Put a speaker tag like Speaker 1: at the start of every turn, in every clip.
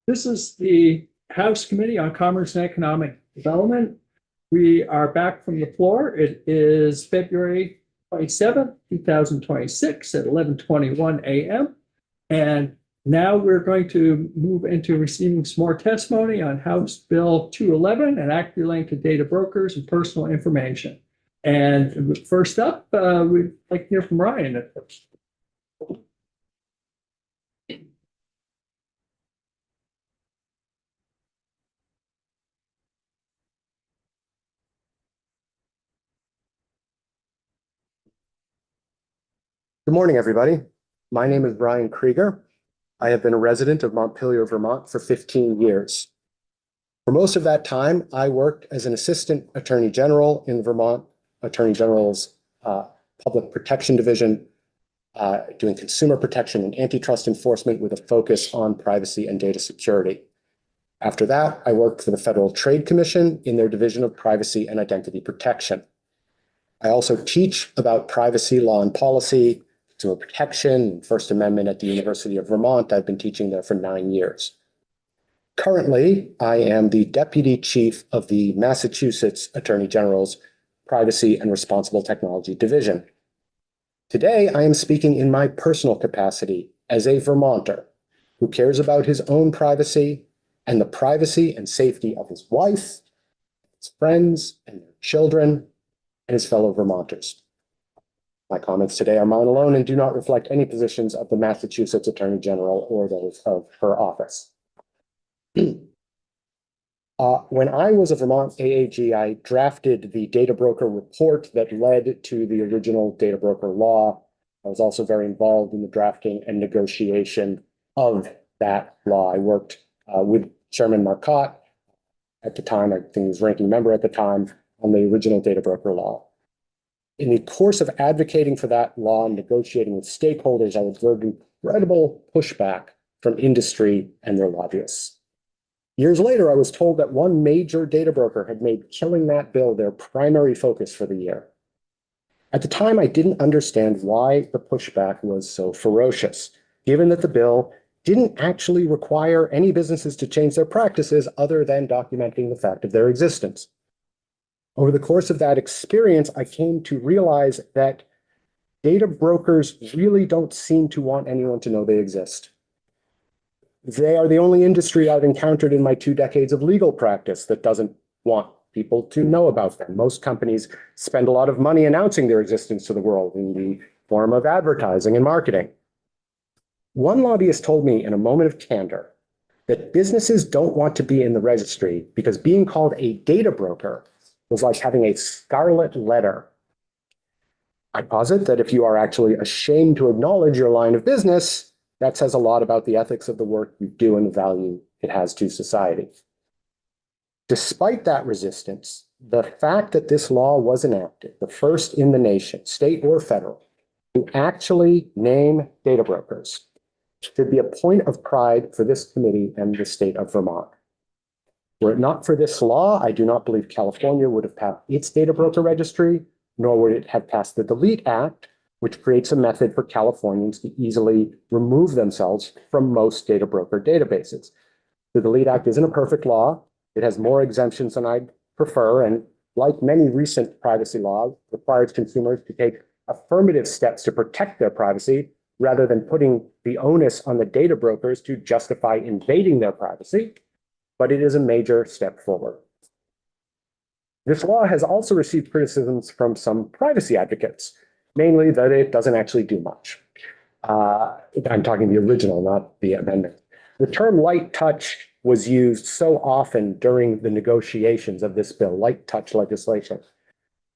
Speaker 1: This is the House Committee on Commerce and Economic Development. We are back from the floor. It is February 27th, 2026 at 11:21 a.m. And now we're going to move into receiving some more testimony on House Bill 211, an act relating to data brokers and personal information. And first up, we'd like to hear from Ryan.
Speaker 2: Good morning, everybody. My name is Brian Krieger. I have been a resident of Montpelier, Vermont for 15 years. For most of that time, I worked as an assistant attorney general in the Vermont Attorney General's Public Protection Division, doing consumer protection and antitrust enforcement with a focus on privacy and data security. After that, I worked for the Federal Trade Commission in their Division of Privacy and Identity Protection. I also teach about privacy law and policy, consumer protection, and First Amendment at the University of Vermont. I've been teaching there for 9 years. Currently, I am the Deputy Chief of the Massachusetts Attorney General's Privacy and Responsible Technology Division. Today, I am speaking in my personal capacity as a Vermonter who cares about his own privacy and the privacy and safety of his wife, his friends, and their children, and his fellow Vermonters. My comments today are mine alone and do not reflect any positions of the Massachusetts Attorney General or those of her office. When I was a Vermont AAG, I drafted the data broker report that led to the original data broker law. I was also very involved in the drafting and negotiation of that law. I worked with Chairman Marcotte at the time, I think he was ranking member at the time, on the original data broker law. In the course of advocating for that law and negotiating with stakeholders, I observed incredible pushback from industry and their lobbyists. Years later, I was told that one major data broker had made killing that bill their primary focus for the year. At the time, I didn't understand why the pushback was so ferocious, given that the bill didn't actually require any businesses to change their practices other than documenting the fact of their existence. Over the course of that experience, I came to realize that data brokers really don't seem to want anyone to know they exist. They are the only industry I've encountered in my 2 decades of legal practice that doesn't want people to know about them. Most companies spend a lot of money announcing their existence to the world in the form of advertising and marketing. One lobbyist told me in a moment of candor that businesses don't want to be in the registry because being called a data broker was like having a scarlet letter. I posit that if you are actually ashamed to acknowledge your line of business, that says a lot about the ethics of the work you do and the value it has to society. Despite that resistance, the fact that this law was enacted, the first in the nation, state or federal, to actually name data brokers, should be a point of pride for this committee and the state of Vermont. Were it not for this law, I do not believe California would have passed its data broker registry, nor would it have passed the Delete Act, which creates a method for Californians to easily remove themselves from most data broker databases. The Delete Act isn't a perfect law. It has more exemptions than I'd prefer, and like many recent privacy laws, requires consumers to take affirmative steps to protect their privacy rather than putting the onus on the data brokers to justify invading their privacy. But it is a major step forward. This law has also received criticisms from some privacy advocates, mainly that it doesn't actually do much. I'm talking the original, not the amendment. The term light touch was used so often during the negotiations of this bill, light touch legislation,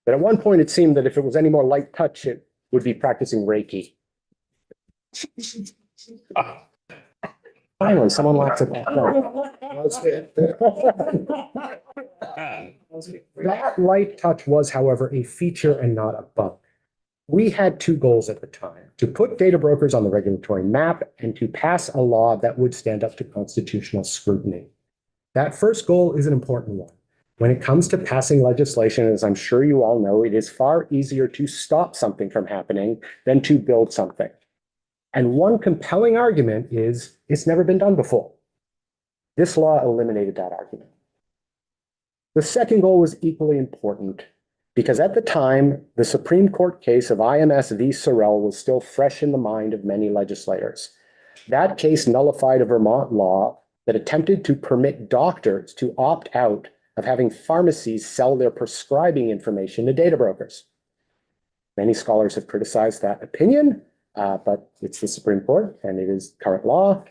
Speaker 2: that at one point it seemed that if it was any more light touch, it would be practicing Reiki. Finally, someone laughs at that. No. That light touch was, however, a feature and not a bug. We had 2 goals at the time: to put data brokers on the regulatory map and to pass a law that would stand up to constitutional scrutiny. That first goal is an important one. When it comes to passing legislation, as I'm sure you all know, it is far easier to stop something from happening than to build something. And one compelling argument is it's never been done before. This law eliminated that argument. The second goal was equally important because at the time, the Supreme Court case of IMS v. Sorrell was still fresh in the mind of many legislators. That case nullified a Vermont law that attempted to permit doctors to opt out of having pharmacies sell their prescribing information to data brokers. Many scholars have criticized that opinion, but it's the Supreme Court and it is current law.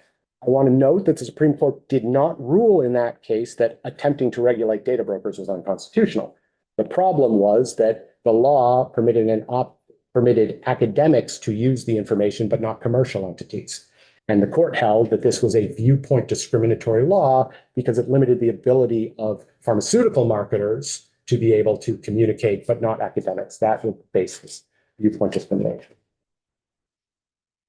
Speaker 2: I want to note that the Supreme Court did not rule in that case that attempting to regulate data brokers was unconstitutional. The problem was that the law permitted academics to use the information, but not commercial entities. And the court held that this was a viewpoint discriminatory law because it limited the ability of pharmaceutical marketers to be able to communicate, but not academics. That was the basis, viewpoint discrimination.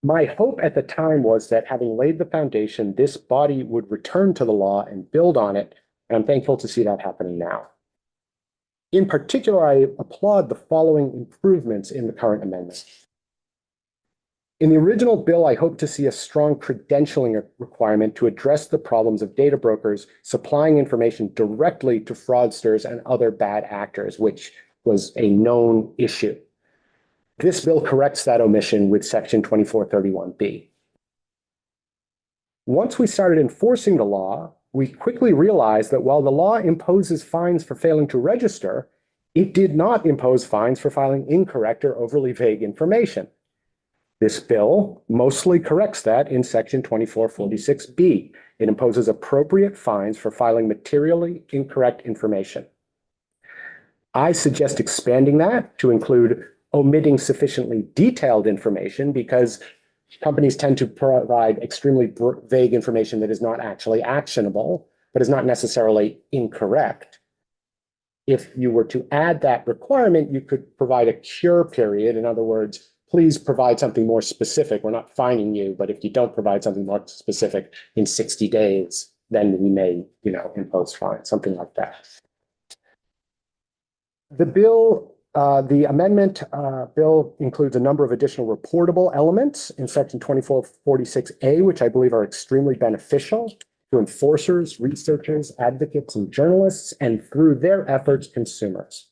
Speaker 2: My hope at the time was that having laid the foundation, this body would return to the law and build on it, and I'm thankful to see that happening now. In particular, I applaud the following improvements in the current amendment. In the original bill, I hope to see a strong credentialing requirement to address the problems of data brokers supplying information directly to fraudsters and other bad actors, which was a known issue. This bill corrects that omission with Section 2431B. Once we started enforcing the law, we quickly realized that while the law imposes fines for failing to register, it did not impose fines for filing incorrect or overly vague information. This bill mostly corrects that in Section 2446B. It imposes appropriate fines for filing materially incorrect information. I suggest expanding that to include omitting sufficiently detailed information because companies tend to provide extremely vague information that is not actually actionable, but is not necessarily incorrect. If you were to add that requirement, you could provide a cure period. In other words, please provide something more specific. We're not fining you, but if you don't provide something more specific in 60 days, then we may, impose fines, something like that. The amendment bill includes a number of additional reportable elements in Section 2446A, which I believe are extremely beneficial to enforcers, researchers, advocates, and journalists, and through their efforts, consumers.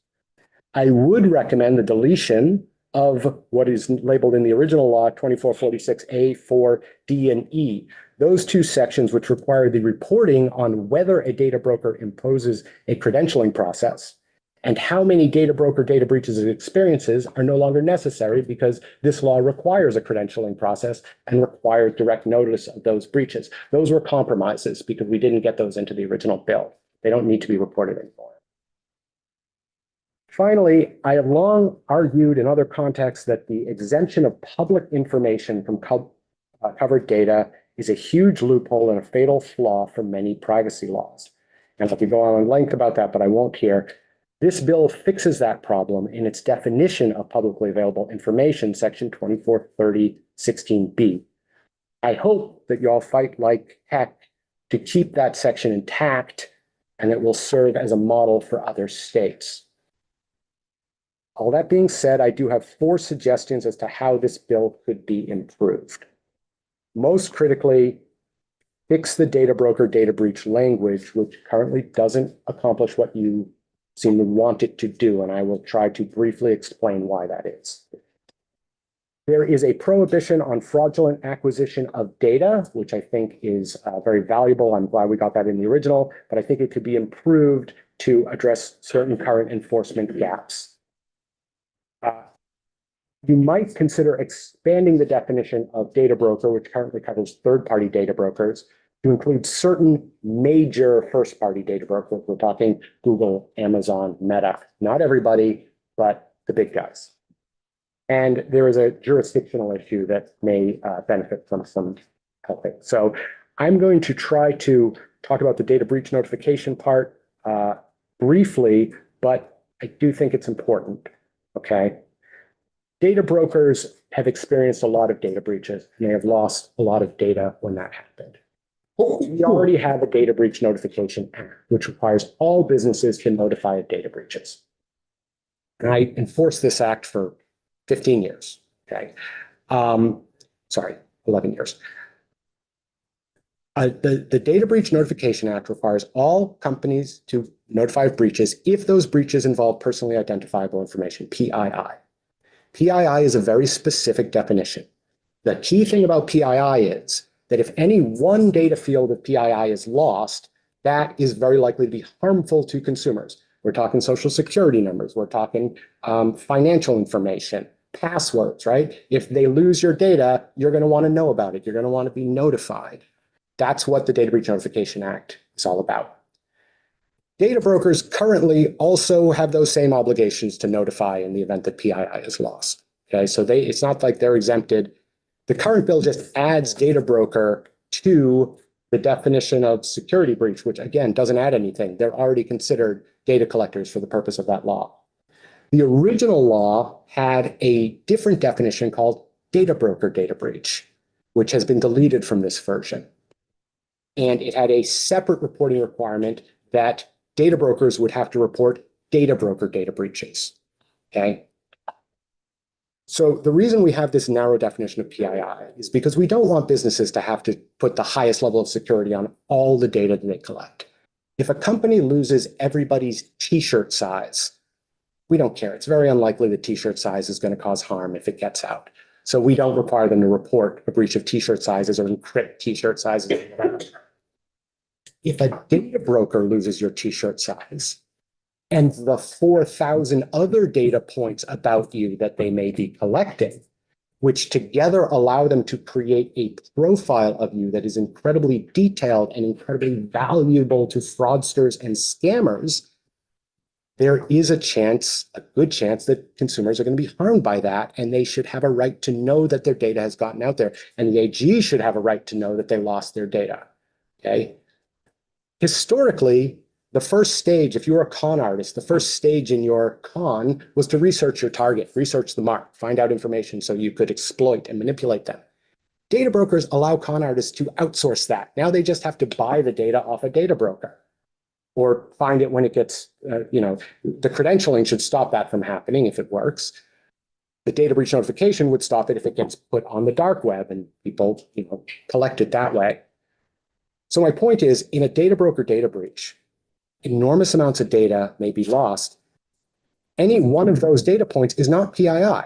Speaker 2: I would recommend the deletion of what is labeled in the original law, 2446A for D and E. Those two sections, which require the reporting on whether a data broker imposes a credentialing process and how many data broker data breaches it experiences, are no longer necessary because this law requires a credentialing process and requires direct notice of those breaches. Those were compromises because we didn't get those into the original bill. They don't need to be reported anymore. Finally, I have long argued in other contexts that the exemption of public information from covered data is a huge loophole and a fatal flaw for many privacy laws. And I could go on in length about that, but I won't here. This bill fixes that problem in its definition of publicly available information, Section 2430(16)B. I hope that you all fight like heck to keep that section intact, and it will serve as a model for other states. All that being said, I do have 4 suggestions as to how this bill could be improved. Most critically, fix the data broker data breach language, which currently doesn't accomplish what you seem to want it to do, and I will try to briefly explain why that is. There is a prohibition on fraudulent acquisition of data, which I think is very valuable. I'm glad we got that in the original, but I think it could be improved to address certain current enforcement gaps. You might consider expanding the definition of data broker, which currently covers third-party data brokers, to include certain major first-party data brokers. We're talking Google, Amazon, Meta. Not everybody, but the big guys. And there is a jurisdictional issue that may benefit from some helping. So I'm going to try to talk about the data breach notification part briefly, but I do think it's important, okay? Data brokers have experienced a lot of data breaches, and they have lost a lot of data when that happened. We already have a Data Breach Notification Act, which requires all businesses to notify of data breaches. And I enforced this act for 15 years, okay? 11 years. The Data Breach Notification Act requires all companies to notify of breaches if those breaches involve personally identifiable information, PII. PII is a very specific definition. The key thing about PII is that if any one data field of PII is lost, that is very likely to be harmful to consumers. We're talking social security numbers, we're talking financial information, passwords, right? If they lose your data, you're going to want to know about it. You're going to want to be notified. That's what the Data Breach Notification Act is all about. Data brokers currently also have those same obligations to notify in the event that PII is lost. Okay, so it's not like they're exempted. The current bill just adds data broker to the definition of security breach, which again doesn't add anything. They're already considered data collectors for the purpose of that law. The original law had a different definition called data broker data breach, which has been deleted from this version. And it had a separate reporting requirement that data brokers would have to report data broker data breaches. Okay. So the reason we have this narrow definition of PII is because we don't want businesses to have to put the highest level of security on all the data that they collect. If a company loses everybody's t-shirt size, we don't care. It's very unlikely the t-shirt size is going to cause harm if it gets out. So we don't require them to report a breach of t-shirt sizes or encrypt t-shirt sizes. If a data broker loses your t-shirt size and the 4,000 other data points about you that they may be collecting, which together allow them to create a profile of you that is incredibly detailed and incredibly valuable to fraudsters and scammers, there is a good chance that consumers are going to be harmed by that, and they should have a right to know that their data has gotten out there. And the AG should have a right to know that they lost their data. Okay. Historically, the first stage, if you're a con artist, the first stage in your con was to research your target, research the mark, find out information so you could exploit and manipulate them. Data brokers allow con artists to outsource that. Now they just have to buy the data off a data broker or find it when it gets, the credentialing should stop that from happening if it works. The data breach notification would stop it if it gets put on the dark web and people, collect it that way. So my point is, in a data broker data breach, enormous amounts of data may be lost. Any one of those data points is not PII.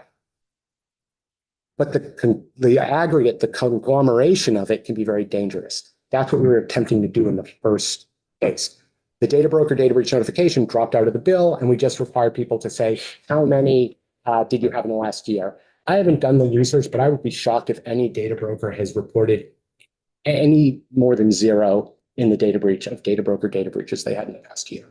Speaker 2: But the aggregate, the conglomeration of it can be very dangerous. That's what we were attempting to do in the first case. The data broker data breach notification dropped out of the bill, and we just required people to say, how many did you have in the last year? I haven't done the research, but I would be shocked if any data broker has reported any more than 0 in the data breach of data broker data breaches they had in the past year.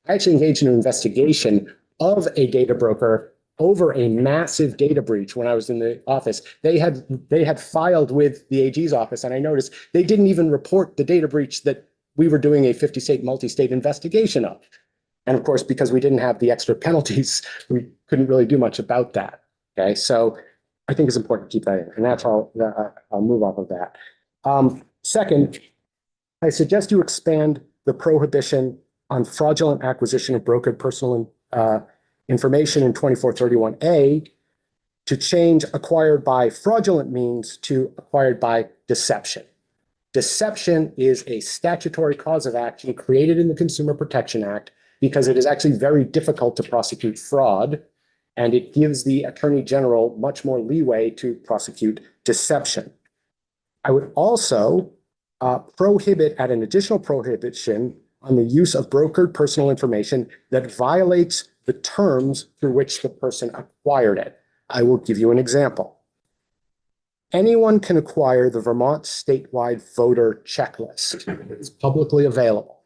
Speaker 2: I actually engaged in an investigation of a data broker over a massive data breach when I was in the office. They had filed with the AG's office, and I noticed they didn't even report the data breach that we were doing a 50-state, multi-state investigation of. And of course, because we didn't have the extra penalties, we couldn't really do much about that. Okay, so I think it's important to keep that in, and that's all. I'll move off of that. Second, I suggest you expand the prohibition on fraudulent acquisition of brokered personal information in 2431A to change acquired by fraudulent means to acquired by deception. Deception is a statutory cause of action created in the Consumer Protection Act because it is actually very difficult to prosecute fraud, and it gives the Attorney General much more leeway to prosecute deception. I would also prohibit at an additional prohibition on the use of brokered personal information that violates the terms through which the person acquired it. I will give you an example. Anyone can acquire the Vermont statewide voter checklist. It's publicly available.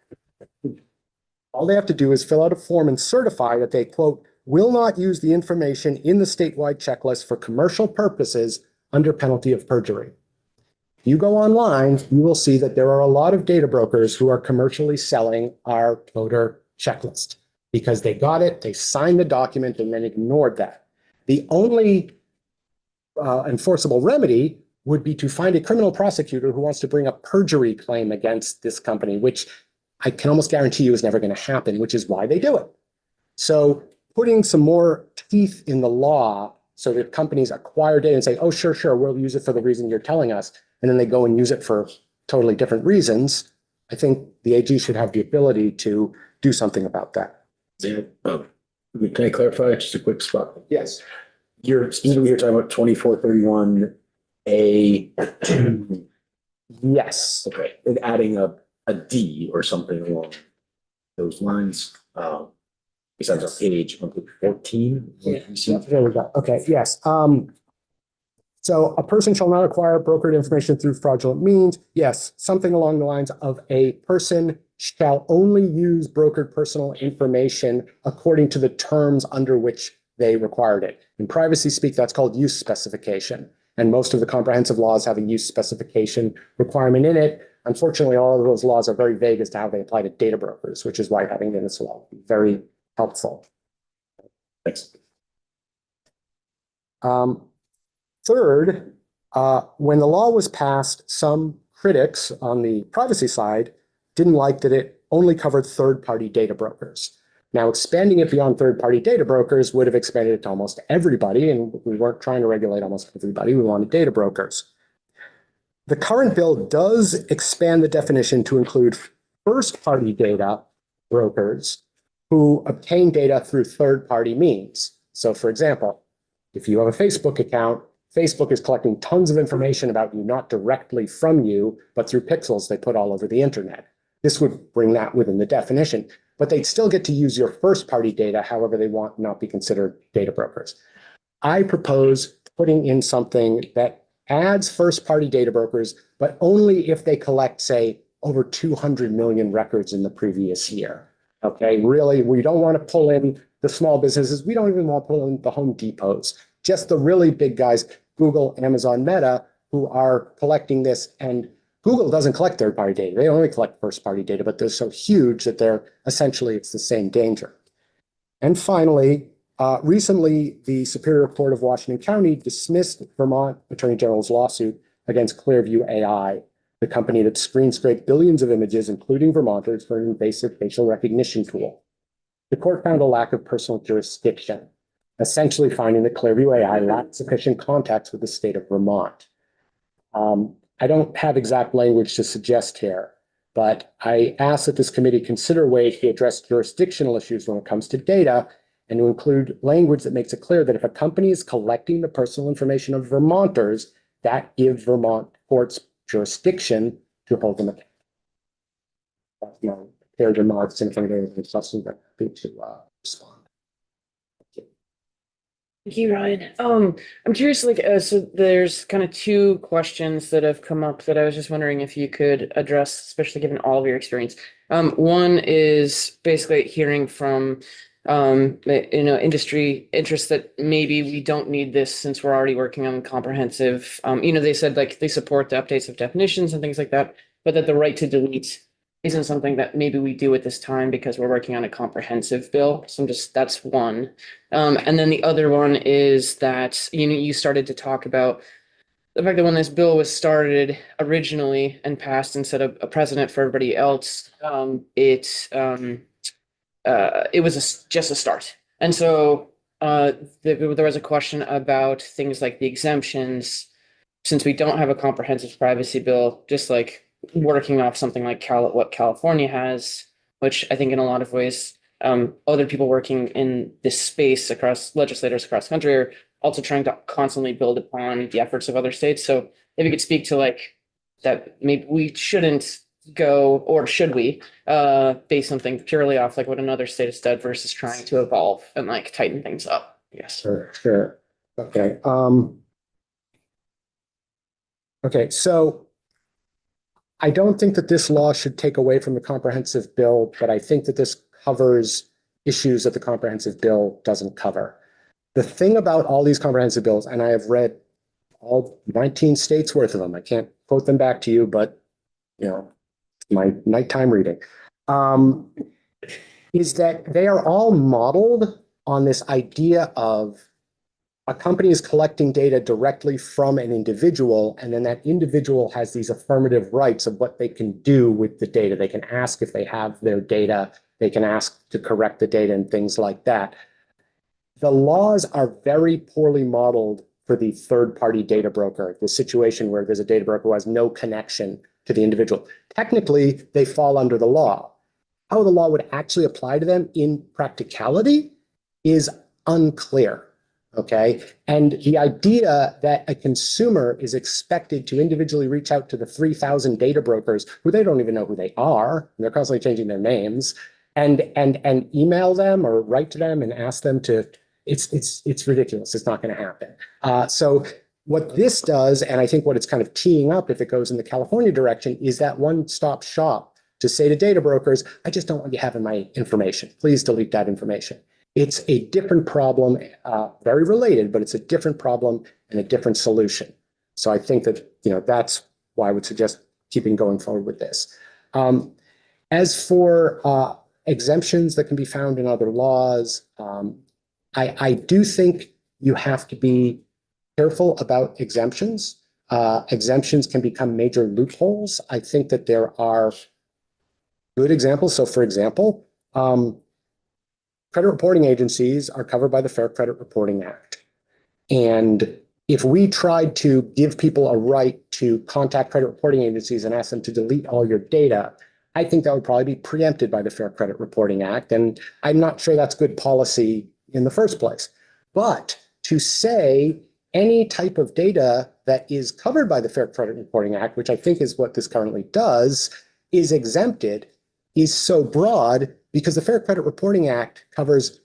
Speaker 2: All they have to do is fill out a form and certify that they, quote, will not use the information in the statewide checklist for commercial purposes under penalty of perjury. If you go online, you will see that there are a lot of data brokers who are commercially selling our voter checklist because they got it, they signed the document, and then ignored that. The only enforceable remedy would be to find a criminal prosecutor who wants to bring a perjury claim against this company, which I can almost guarantee you is never going to happen, which is why they do it. So putting some more teeth in the law so that companies acquire data and say, oh, sure, we'll use it for the reason you're telling us. And then they go and use it to totally different reasons, I think the AG should have the ability to do something about that.
Speaker 3: Yeah, can I clarify just a quick spot?
Speaker 2: Yes.
Speaker 3: You're specifically here talking about 2431A.
Speaker 2: Yes.
Speaker 3: Okay, and adding a D or something along those lines. Besides on page 14.
Speaker 2: There we go. Okay, yes. So a person shall not acquire brokered information through fraudulent means. Yes, something along the lines of a person shall only use brokered personal information according to the terms under which they required it. In privacy speak, that's called use specification. And most of the comprehensive laws have a use specification requirement in it. Unfortunately, all of those laws are very vague as to how they apply to data brokers, which is why having this law is very helpful.
Speaker 3: Thanks.
Speaker 2: Third, when the law was passed, some critics on the privacy side didn't like that it only covered third-party data brokers. Now, expanding it beyond third-party data brokers would have expanded it to almost everybody, and we weren't trying to regulate almost everybody. We wanted data brokers. The current bill does expand the definition to include first-party data brokers who obtain data through third-party means. So, for example, if you have a Facebook account, Facebook is collecting tons of information about you, not directly from you, but through pixels they put all over the internet. This would bring that within the definition, but they'd still get to use your first-party data however they want, not be considered data brokers. I propose putting in something that adds first-party data brokers, but only if they collect, say, over 200 million records in the previous year. Okay, really, we don't want to pull in the small businesses. We don't even want to pull in the Home Depots, just the really big guys, Google, Amazon, Meta, who are collecting this. And Google doesn't collect third-party data. They only collect first-party data, but they're so huge that they're essentially, it's the same danger. And finally, recently, the Superior Court of Washington County dismissed Vermont Attorney General's lawsuit against Clearview AI, the company that screen scraped billions of images, including Vermonters, for an invasive facial recognition tool. The court found a lack of personal jurisdiction, essentially finding that Clearview AI lacked sufficient contacts with the state of Vermont. I don't have exact language to suggest here, but I ask that this committee consider ways to address jurisdictional issues when it comes to data, and to include language that makes it clear that if a company is collecting the personal information of Vermonters, that gives Vermont courts jurisdiction to hold them accountable. That's my prepared remarks, and if anybody has any questions, I'm happy to respond.
Speaker 4: Thank you, Ryan. I'm curious, like, so there's kind of two questions that have come up that I was just wondering if you could address, especially given all of your experience. One is basically hearing from, industry interest that maybe we don't need this since we're already working on comprehensive. They said like they support the updates of definitions and things like that, but that the right to delete isn't something that maybe we do at this time because we're working on a comprehensive bill. So that's one. And then the other one is that, you started to talk about the fact that when this bill was started originally and passed and set a precedent for everybody else, it was just a start. And so there was a question about things like the exemptions, since we don't have a comprehensive privacy bill, just like working off something like what California has, which I think in a lot of ways, other people working in this space across legislators across the country are also trying to constantly build upon the efforts of other states. So if you could speak to like that, maybe we shouldn't go, or should we, base something purely off like what another state has done versus trying to evolve and like tighten things up. Yes.
Speaker 2: Sure. Okay. Okay, so I don't think that this law should take away from the comprehensive bill, but I think that this covers issues that the comprehensive bill doesn't cover. The thing about all these comprehensive bills, and I have read all 19 states worth of them, I can't quote them back to you, but my nighttime reading, is that they are all modeled on this idea of a company is collecting data directly from an individual, and then that individual has these affirmative rights of what they can do with the data. They can ask if they have their data, they can ask to correct the data and things like that. The laws are very poorly modeled for the third-party data broker, the situation where there's a data broker who has no connection to the individual. Technically, they fall under the law. How the law would actually apply to them in practicality is unclear. Okay. And the idea that a consumer is expected to individually reach out to the 3,000 data brokers who they don't even know who they are, and they're constantly changing their names, and email them or write to them and ask them to, it's ridiculous. It's not going to happen. So what this does, and I think what it's kind of teeing up if it goes in the California direction, is that one-stop shop to say to data brokers, I just don't want you having my information. Please delete that information. It's a different problem, very related, but it's a different problem and a different solution. So I think that, that's why I would suggest keeping going forward with this. As for exemptions that can be found in other laws, I do think you have to be careful about exemptions. Exemptions can become major loopholes. I think that there are good examples. So for example, credit reporting agencies are covered by the Fair Credit Reporting Act. And if we tried to give people a right to contact credit reporting agencies and ask them to delete all your data, I think that would probably be preempted by the Fair Credit Reporting Act. And I'm not sure that's good policy in the first place. But to say any type of data that is covered by the Fair Credit Reporting Act, which I think is what this currently does, is exempted, is so broad because the Fair Credit Reporting Act covers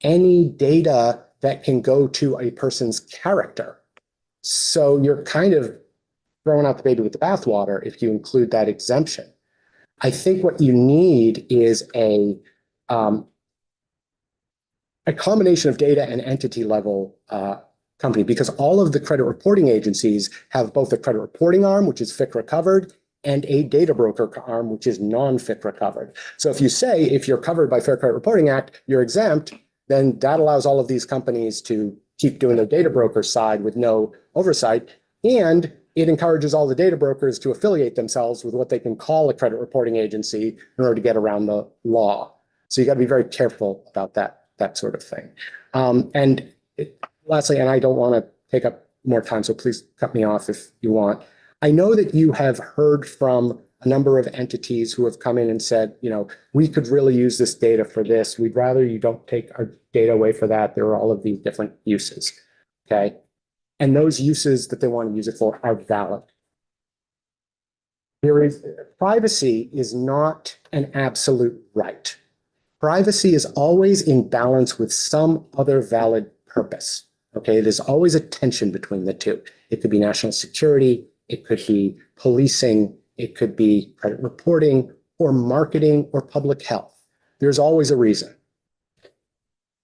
Speaker 2: any data that can go to a person's character. So you're kind of throwing out the baby with the bathwater if you include that exemption. I think what you need is a combination of data and entity level company, because all of the credit reporting agencies have both a credit reporting arm, which is FCRA covered, and a data broker arm, which is non-FCRA covered. So if you say, if you're covered by Fair Credit Reporting Act, you're exempt, then that allows all of these companies to keep doing their data broker side with no oversight. And it encourages all the data brokers to affiliate themselves with what they can call a credit reporting agency in order to get around the law. So you got to be very careful about that sort of thing. Lastly, and I don't want to take up more time, so please cut me off if you want. I know that you have heard from a number of entities who have come in and said, we could really use this data for this. We'd rather you don't take our data away for that. There are all of these different uses, okay? And those uses that they want to use it for are valid. Privacy is not an absolute right. Privacy is always in balance with some other valid purpose, okay? There's always a tension between the two. It could be national security, it could be policing, it could be credit reporting or marketing or public health. There's always a reason.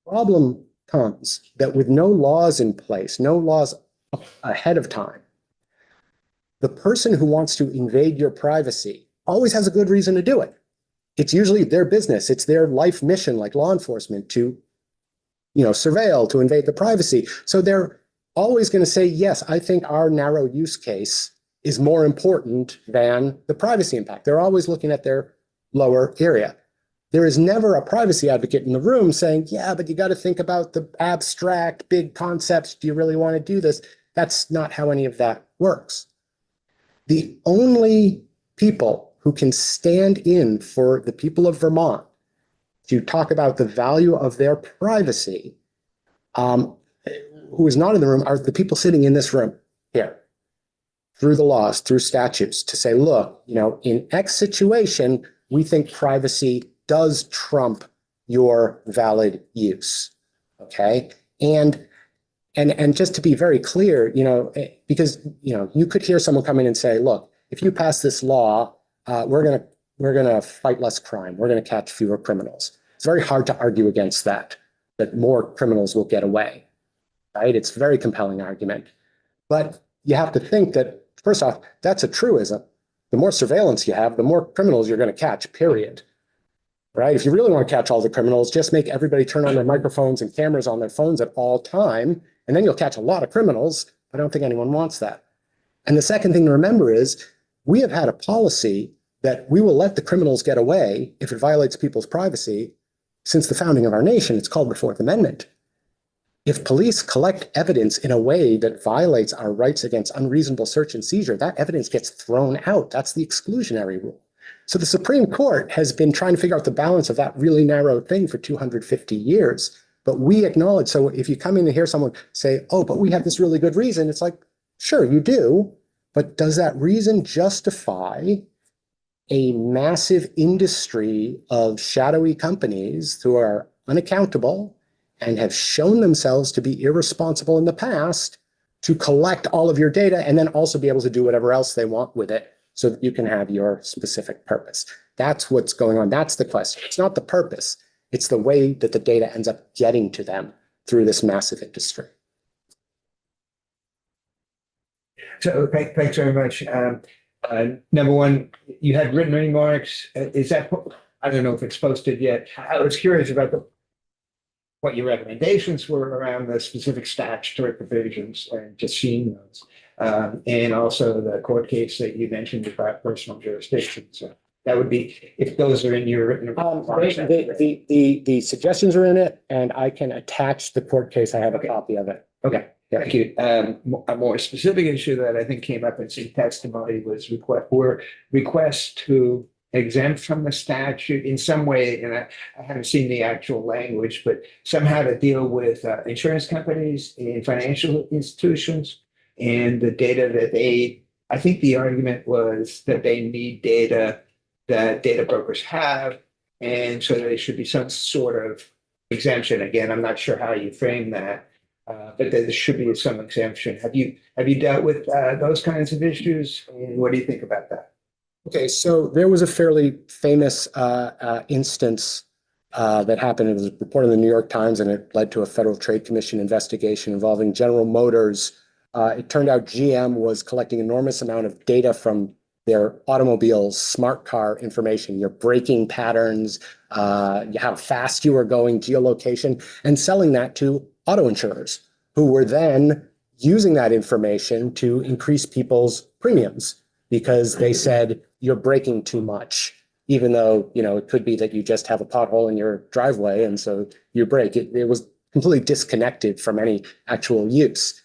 Speaker 2: Problem comes that with no laws in place, no laws ahead of time, the person who wants to invade your privacy always has a good reason to do it. It's usually their business. It's their life mission, like law enforcement, to surveil, to invade the privacy. So they're always going to say, yes, I think our narrow use case is more important than the privacy impact. They're always looking at their lower area. There is never a privacy advocate in the room saying, yeah, but you got to think about the abstract, big concepts. Do you really want to do this? That's not how any of that works. The only people who can stand in for the people of Vermont to talk about the value of their privacy, who is not in the room, are the people sitting in this room here, through the laws, through statutes, to say, look, in X situation, we think privacy does trump your valid use, okay? And just to be very clear, because, you could hear someone come in and say, look, if you pass this law, we're going to fight less crime. We're going to catch fewer criminals. It's very hard to argue against that more criminals will get away, right? It's a very compelling argument. But you have to think that, first off, that's a truism. The more surveillance you have, the more criminals you're going to catch, period. Right? If you really want to catch all the criminals, just make everybody turn on their microphones and cameras on their phones at all time, and then you'll catch a lot of criminals. I don't think anyone wants that. And the second thing to remember is we have had a policy that we will let the criminals get away if it violates people's privacy since the founding of our nation. It's called the Fourth Amendment. if police collect evidence in a way that violates our rights against unreasonable search and seizure, that evidence gets thrown out. That's the exclusionary rule. So the Supreme Court has been trying to figure out the balance of that really narrow thing for 250 years. But we acknowledge, so if you come in and hear someone say, oh, but we have this really good reason, it's like, sure, you do. But does that reason justify a massive industry of shadowy companies who are unaccountable and have shown themselves to be irresponsible in the past to collect all of your data and then also be able to do whatever else they want with it so that you can have your specific purpose? That's what's going on. That's the question. It's not the purpose. It's the way that the data ends up getting to them through this massive industry.
Speaker 5: So thanks very much. Number one, you had written remarks. Is that, I don't know if it's posted yet. I was curious about what your recommendations were around the specific statutory provisions and just seeing those. And also the court case that you mentioned about personal jurisdiction. So that would be, if those are in your written remarks.
Speaker 2: The suggestions are in it, and I can attach the court case. I have a copy of it.
Speaker 5: Okay. Thank you. A more specific issue that I think came up in some testimony was requests to exempt from the statute in some way, and I haven't seen the actual language, but somehow to deal with insurance companies and financial institutions and the data that I think the argument was that they need data that data brokers have, and so there should be some sort of exemption. Again, I'm not sure how you frame that. But there should be some exemption. Have you dealt with those kinds of issues? And what do you think about that?
Speaker 2: Okay, so there was a fairly famous instance that happened. It was reported in the New York Times, and it led to a Federal Trade Commission investigation involving General Motors. It turned out GM was collecting enormous amount of data from their automobiles, smart car information, your braking patterns, how fast you were going, geolocation, and selling that to auto insurers, who were then using that information to increase people's premiums because they said you're braking too much, even though, you know, it could be that you just have a pothole in your driveway and so you brake. It was completely disconnected from any actual use.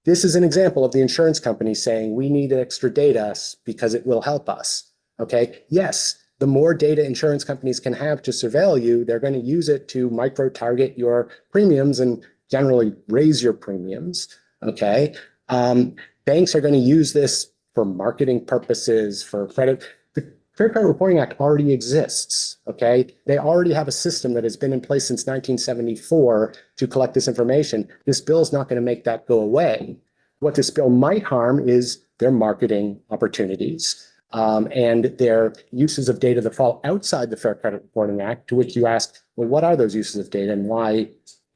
Speaker 2: This is an example of the insurance company saying we need extra data because it will help us. Okay, yes, the more data insurance companies can have to surveil you, they're going to use it to micro-target your premiums and generally raise your premiums. Okay, banks are going to use this for marketing purposes, for credit. The Fair Credit Reporting Act already exists. Okay, they already have a system that has been in place since 1974 to collect this information. This bill is not going to make that go away. What this bill might harm is their marketing opportunities. And their uses of data that fall outside the Fair Credit Reporting Act, to which you ask, well, what are those uses of data and why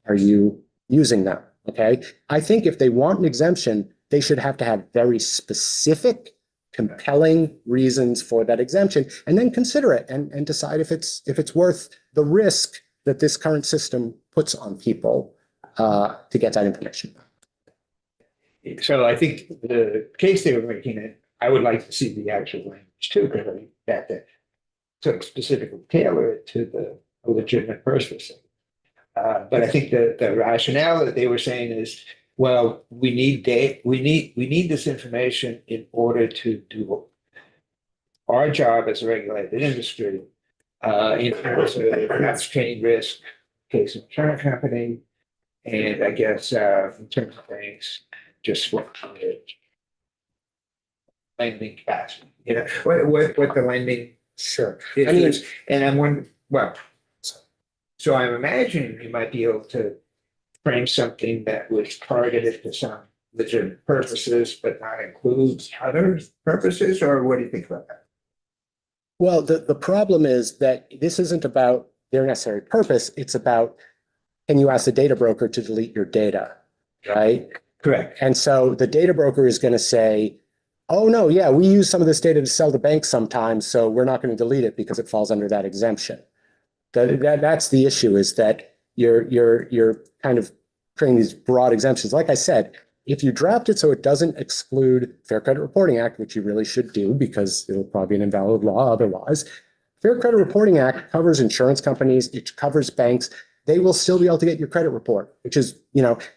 Speaker 2: are you using them? Okay, I think if they want an exemption, they should have to have very specific, compelling reasons for that exemption, and then consider it and decide if it's worth the risk that this current system puts on people to get that information.
Speaker 5: So I think the case they were making, I would like to see the actual language too, because I think that took specifically tailor it to the legitimate purpose. But I think the rationale that they were saying is, well, we need this information in order to do our job as a regulated industry in terms of ascertaining risk, case of insurance company, and I guess in terms of things, just what lending capacity, you know, what the lending
Speaker 2: Sure.
Speaker 5: is. And I'm wondering, well, so I'm imagining you might be able to frame something that was targeted to some legitimate purposes, but not include other purposes, or what do you think about that?
Speaker 2: Well, the problem is that this isn't about their necessary purpose. It's about, can you ask the data broker to delete your data, right?
Speaker 5: Correct.
Speaker 2: And so the data broker is going to say, oh, no, yeah, we use some of this data to sell to banks sometimes, so we're not going to delete it because it falls under that exemption. That's the issue, is that you're kind of creating these broad exemptions. Like I said, if you draft it so it doesn't exclude Fair Credit Reporting Act, which you really should do because it'll probably be an invalid law otherwise, Fair Credit Reporting Act covers insurance companies, it covers banks. they will still be able to get your credit report, which is,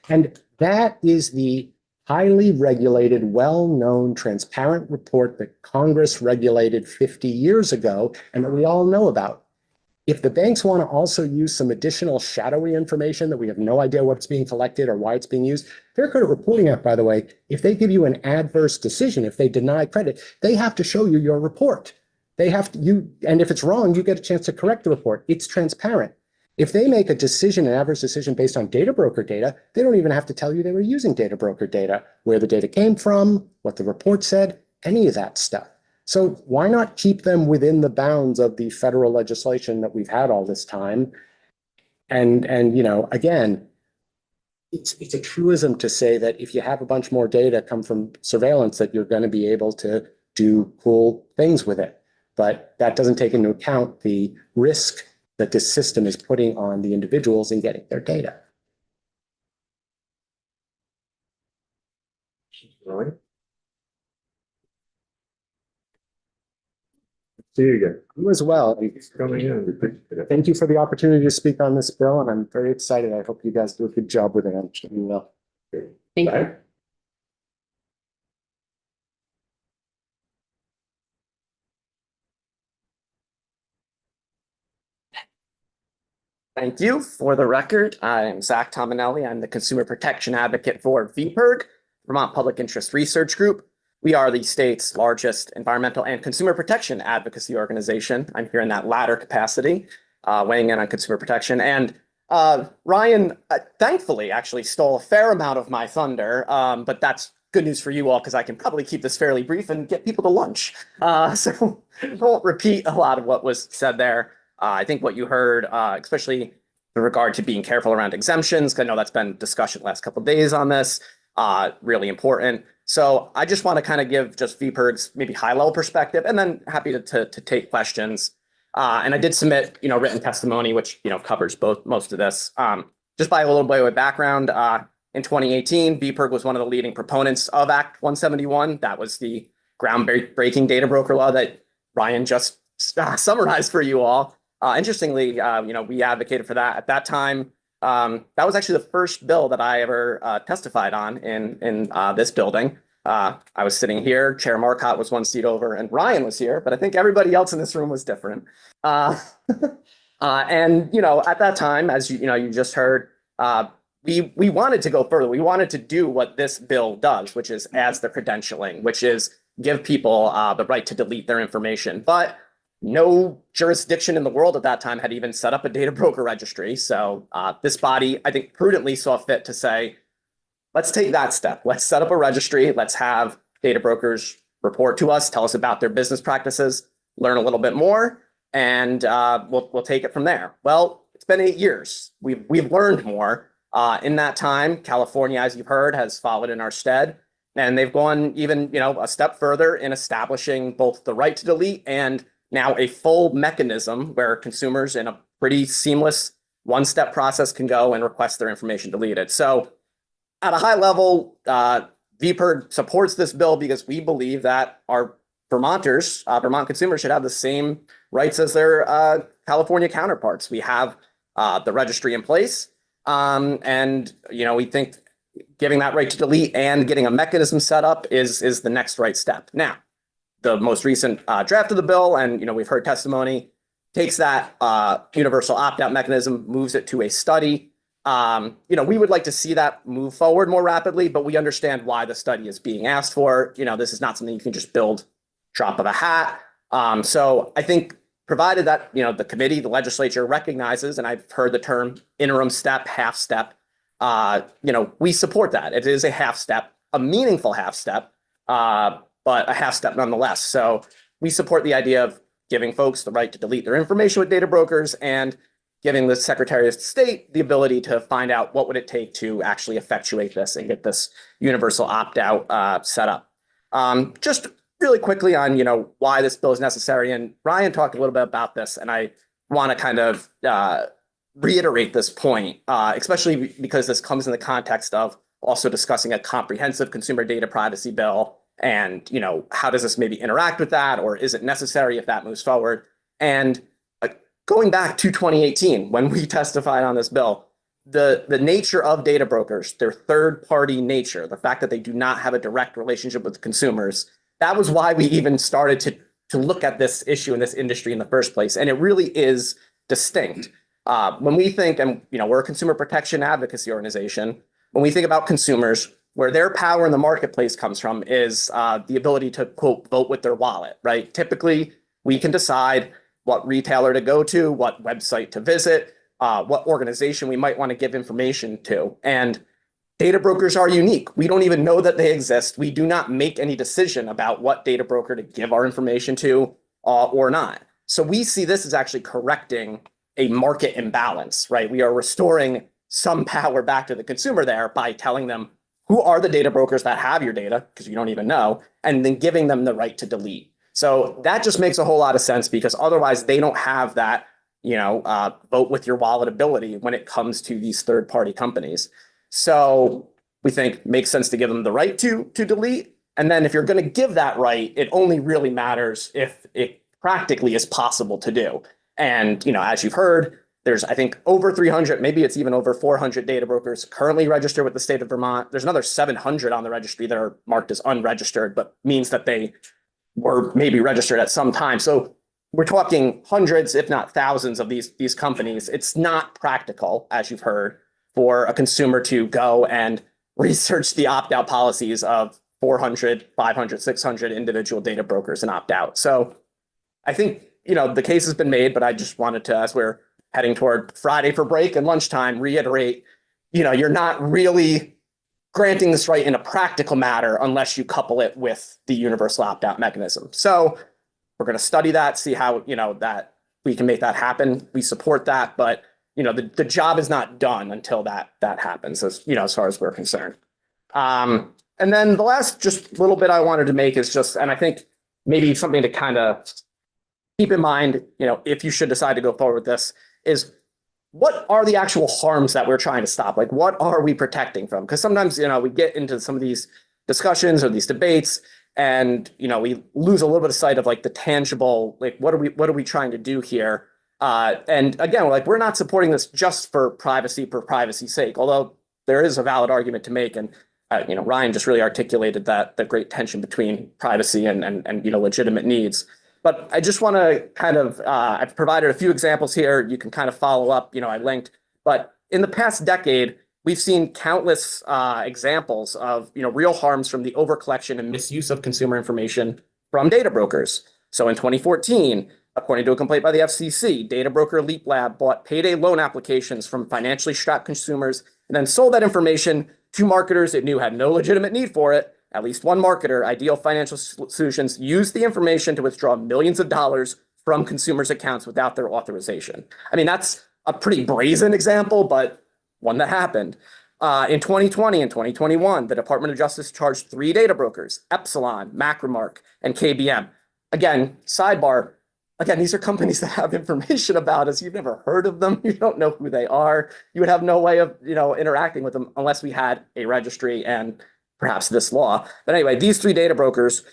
Speaker 2: and that is the highly regulated, well-known, transparent report that Congress regulated 50 years ago and that we all know about. If the banks want to also use some additional shadowy information that we have no idea what's being collected or why it's being used, Fair Credit Reporting Act, by the way, if they give you an adverse decision, if they deny credit, they have to show you your report. They have to, and if it's wrong, you get a chance to correct the report. It's transparent. If they make a decision, an adverse decision based on data broker data, they don't even have to tell you they were using data broker data, where the data came from, what the report said, any of that stuff. So why not keep them within the bounds of the federal legislation that we've had all this time? And again, it's a truism to say that if you have a bunch more data come from surveillance, that you're going to be able to do cool things with it. But that doesn't take into account the risk that this system is putting on the individuals in getting their data.
Speaker 6: Really? See you again.
Speaker 2: You as well.
Speaker 6: Thanks for coming in. We appreciate it.
Speaker 2: Thank you for the opportunity to speak on this bill, and I'm very excited. I hope you guys do a good job with it. I'm sure you will.
Speaker 4: Thank you.
Speaker 6: Bye.
Speaker 7: Thank you. For the record, I'm Zach Tominelli. I'm the consumer protection advocate for VPIRG, Vermont Public Interest Research Group. We are the state's largest environmental and consumer protection advocacy organization. I'm here in that latter capacity, weighing in on consumer protection. And Ryan, thankfully, actually stole a fair amount of my thunder, but that's good news for you all because I can probably keep this fairly brief and get people to lunch. So I won't repeat a lot of what was said there. I think what you heard, especially in regard to being careful around exemptions, because I know that's been discussion the last couple of days on this, really important. So I just want to kind of give just VPIRG's maybe high level perspective, and then happy to take questions. And I did submit, written testimony, which, covers most of this. Just by a little bit of background, in 2018, VPIRG was one of the leading proponents of Act 171. That was the groundbreaking data broker law that Ryan just summarized for you all. Interestingly, we advocated for that at that time. That was actually the first bill that I ever testified on in this building. I was sitting here, Chair Marcotte was one seat over, and Ryan was here, but I think everybody else in this room was different. And at that time, as you just heard, we wanted to go further. We wanted to do what this bill does, which is adds the credentialing, which is give people the right to delete their information. But no jurisdiction in the world at that time had even set up a data broker registry. So this body, I think, prudently saw fit to say, let's take that step. Let's set up a registry. Let's have data brokers report to us, tell us about their business practices, learn a little bit more, and we'll take it from there. Well, it's been 8 years. We've learned more. In that time, California, as you've heard, has followed in our stead. And they've gone even, a step further in establishing both the right to delete and now a full mechanism where consumers in a pretty seamless one-step process can go and request their information deleted. So at a high level, VPIRG supports this bill because we believe that our Vermonters, Vermont consumers should have the same rights as their California counterparts. We have the registry in place. And, we think giving that right to delete and getting a mechanism set up is the next right step. Now, the most recent draft of the bill, and we've heard testimony, takes that universal opt-out mechanism, moves it to a study. We would like to see that move forward more rapidly, but we understand why the study is being asked for. This is not something you can just build drop of a hat. So I think provided that the committee, the legislature recognizes, and I've heard the term interim step, half step, we support that. It is a half step, a meaningful half step. But a half step nonetheless. So we support the idea of giving folks the right to delete their information with data brokers and giving the Secretary of State the ability to find out what would it take to actually effectuate this and get this universal opt-out set up. Just really quickly on, why this bill is necessary. And Ryan talked a little bit about this, and I want to kind of reiterate this point, especially because this comes in the context of also discussing a comprehensive consumer data privacy bill. And, how does this maybe interact with that, or is it necessary if that moves forward? And going back to 2018, when we testified on this bill, the nature of data brokers, their third-party nature, the fact that they do not have a direct relationship with consumers, that was why we even started to look at this issue in this industry in the first place. And it really is distinct. When we think, and we're a consumer protection advocacy organization, when we think about consumers, where their power in the marketplace comes from is the ability to, quote, vote with their wallet, right? Typically, we can decide what retailer to go to, what website to visit, what organization we might want to give information to. And data brokers are unique. We don't even know that they exist. We do not make any decision about what data broker to give our information to or not. So we see this as actually correcting a market imbalance, right? We are restoring some power back to the consumer there by telling them who are the data brokers that have your data, because you don't even know, and then giving them the right to delete. So that just makes a whole lot of sense, because otherwise they don't have that, vote with your wallet ability when it comes to these third-party companies. So we think it makes sense to give them the right to delete. And then if you're going to give that right, it only really matters if it practically is possible to do. And, as you've heard, there's, I think, over 300, maybe it's even over 400 data brokers currently registered with the state of Vermont. There's another 700 on the registry that are marked as unregistered, but means that they were maybe registered at some time. So we're talking hundreds, if not thousands of these companies. It's not practical, as you've heard, for a consumer to go and research the opt-out policies of 400, 500, 600 individual data brokers and opt out. So I think, the case has been made, but I just wanted to, as we're heading toward Friday for break and lunchtime, reiterate, you're not really granting this right in a practical matter unless you couple it with the universal opt-out mechanism. So we're going to study that, see how, that we can make that happen. We support that, but, the job is not done until that happens, as far as we're concerned. And then the last just little bit I wanted to make is just, and I think maybe something to kind of keep in mind, if you should decide to go forward with this, is what are the actual harms that we're trying to stop? Like, what are we protecting from? Because sometimes, we get into some of these discussions or these debates, and, we lose a little bit of sight of like the tangible, like, what are we trying to do here? And again, we're not supporting this just for privacy's sake, although there is a valid argument to make. And, Ryan just really articulated that the great tension between privacy and legitimate needs. But I just want to kind of, I've provided a few examples here. You can kind of follow up, I linked. But in the past decade, we've seen countless examples of, real harms from the overcollection and misuse of consumer information from data brokers. So in 2014, according to a complaint by the FCC, data broker Leap Lab bought payday loan applications from financially strapped consumers and then sold that information to marketers it knew had no legitimate need for it. At least one marketer, Ideal Financial Solutions, used the information to withdraw millions of dollars from consumers' accounts without their authorization. I mean, that's a pretty brazen example, but one that happened. In 2020 and 2021, the Department of Justice charged 3 data brokers, Epsilon, Macromark, and KBM. Again, sidebar, these are companies that have information about us. You've never heard of them. You don't know who they are. You would have no way of, interacting with them unless we had a registry and perhaps this law. But anyway, these 3 data brokers,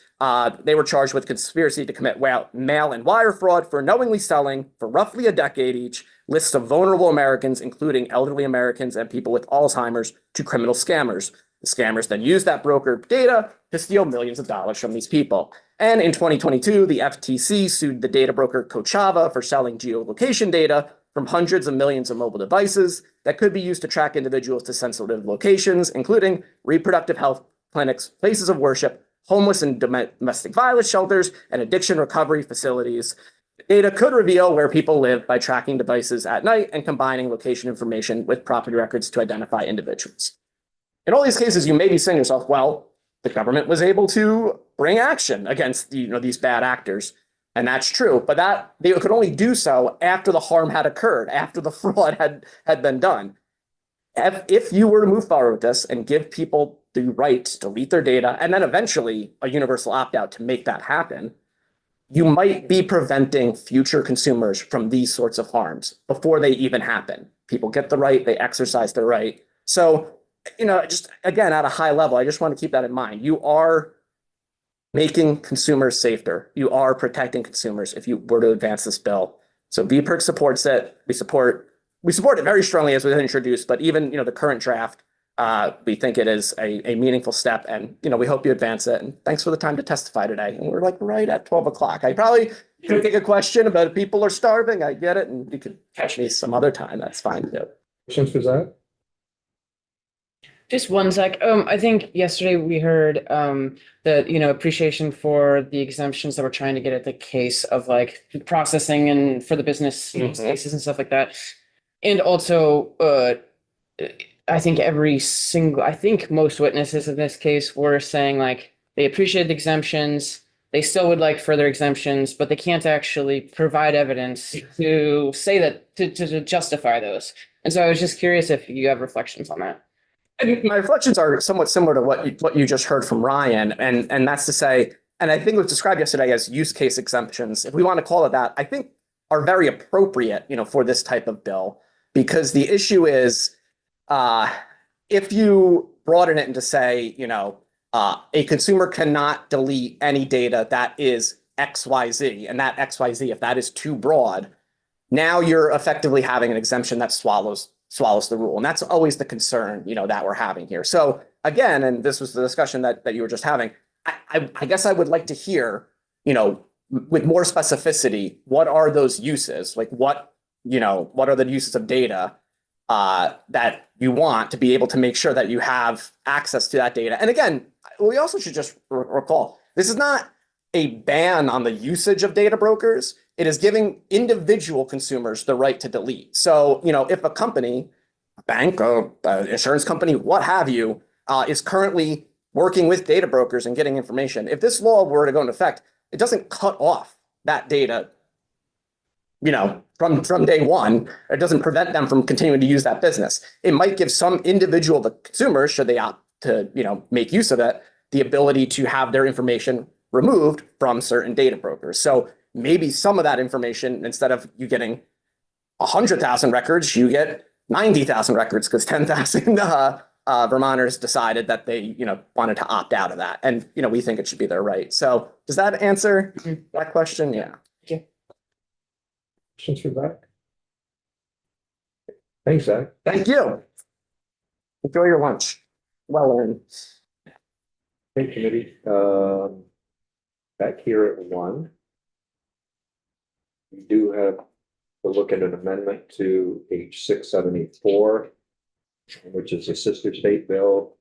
Speaker 7: they were charged with conspiracy to commit mail and wire fraud for knowingly selling, for roughly a decade each, lists of vulnerable Americans, including elderly Americans and people with Alzheimer's, to criminal scammers. The scammers then used that broker data to steal millions of dollars from these people. And in 2022, the FTC sued the data broker Kochava for selling geolocation data from hundreds of millions of mobile devices that could be used to track individuals to sensitive locations, including reproductive health clinics, places of worship, homeless and domestic violence shelters, and addiction recovery facilities. Data could reveal where people live by tracking devices at night and combining location information with property records to identify individuals. In all these cases, you may be saying to yourself, well, the government was able to bring action against these bad actors. And that's true, but that they could only do so after the harm had occurred, after the fraud had been done. If you were to move forward with this and give people the right to delete their data, and then eventually a universal opt-out to make that happen, you might be preventing future consumers from these sorts of harms before they even happen. People get the right, they exercise their right. So, just again, at a high level, I just want to keep that in mind. You are making consumers safer. You are protecting consumers if you were to advance this bill. So VPERG supports it. We support it very strongly as it was introduced, but even, the current draft, we think it is a meaningful step, and, we hope you advance it. And thanks for the time to testify today. And we're like right at 12 o'clock. I probably could take a question about if people are starving. I get it. And you could catch me some other time. That's fine too.
Speaker 6: Questions for Zach?
Speaker 4: Just one sec. I think yesterday we heard that, appreciation for the exemptions that we're trying to get at the case of like processing and for the business use
Speaker 7: Mhm.
Speaker 4: cases and stuff like that. And also, I think most witnesses in this case were saying like they appreciate the exemptions. They still would like further exemptions, but they can't actually provide evidence to say that to justify those. And so I was just curious if you have reflections on that.
Speaker 7: And my reflections are somewhat similar to what you just heard from Ryan, and that's to say, and I think it was described yesterday as use case exemptions, if we want to call it that, I think are very appropriate, for this type of bill, because the issue is, if you broaden it into say, a consumer cannot delete any data that is XYZ, and that XYZ, if that is too broad, now you're effectively having an exemption that swallows the rule. And that's always the concern, that we're having here. So again, and this was the discussion that you were just having, I guess I would like to hear, with more specificity, what are those uses? Like what are the uses of data that you want to be able to make sure that you have access to that data? And again, we also should just recall, this is not a ban on the usage of data brokers. It is giving individual consumers the right to delete. So, if a company, a bank, an insurance company, what have you, is currently working with data brokers and getting information, if this law were to go into effect, it doesn't cut off that data, from day one. It doesn't prevent them from continuing to use that business. It might give some individual, the consumer, should they opt to, make use of it, the ability to have their information removed from certain data brokers. So maybe some of that information, instead of you getting 100,000 records, you get 90,000 records because 10,000 Vermonters decided that they, wanted to opt out of that. And, we think it should be their right. So does that answer that question? Yeah.
Speaker 6: Questions for Zach? Thanks, Zach.
Speaker 7: Thank you. Enjoy your lunch. Well earned.
Speaker 6: Hey, committee, back here at 1. We do have to look at an amendment to H 674, which is a sister state bill.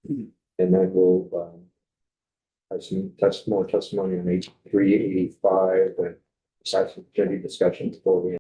Speaker 6: And then we'll have some more testimony on H 385 and besides some discussion before we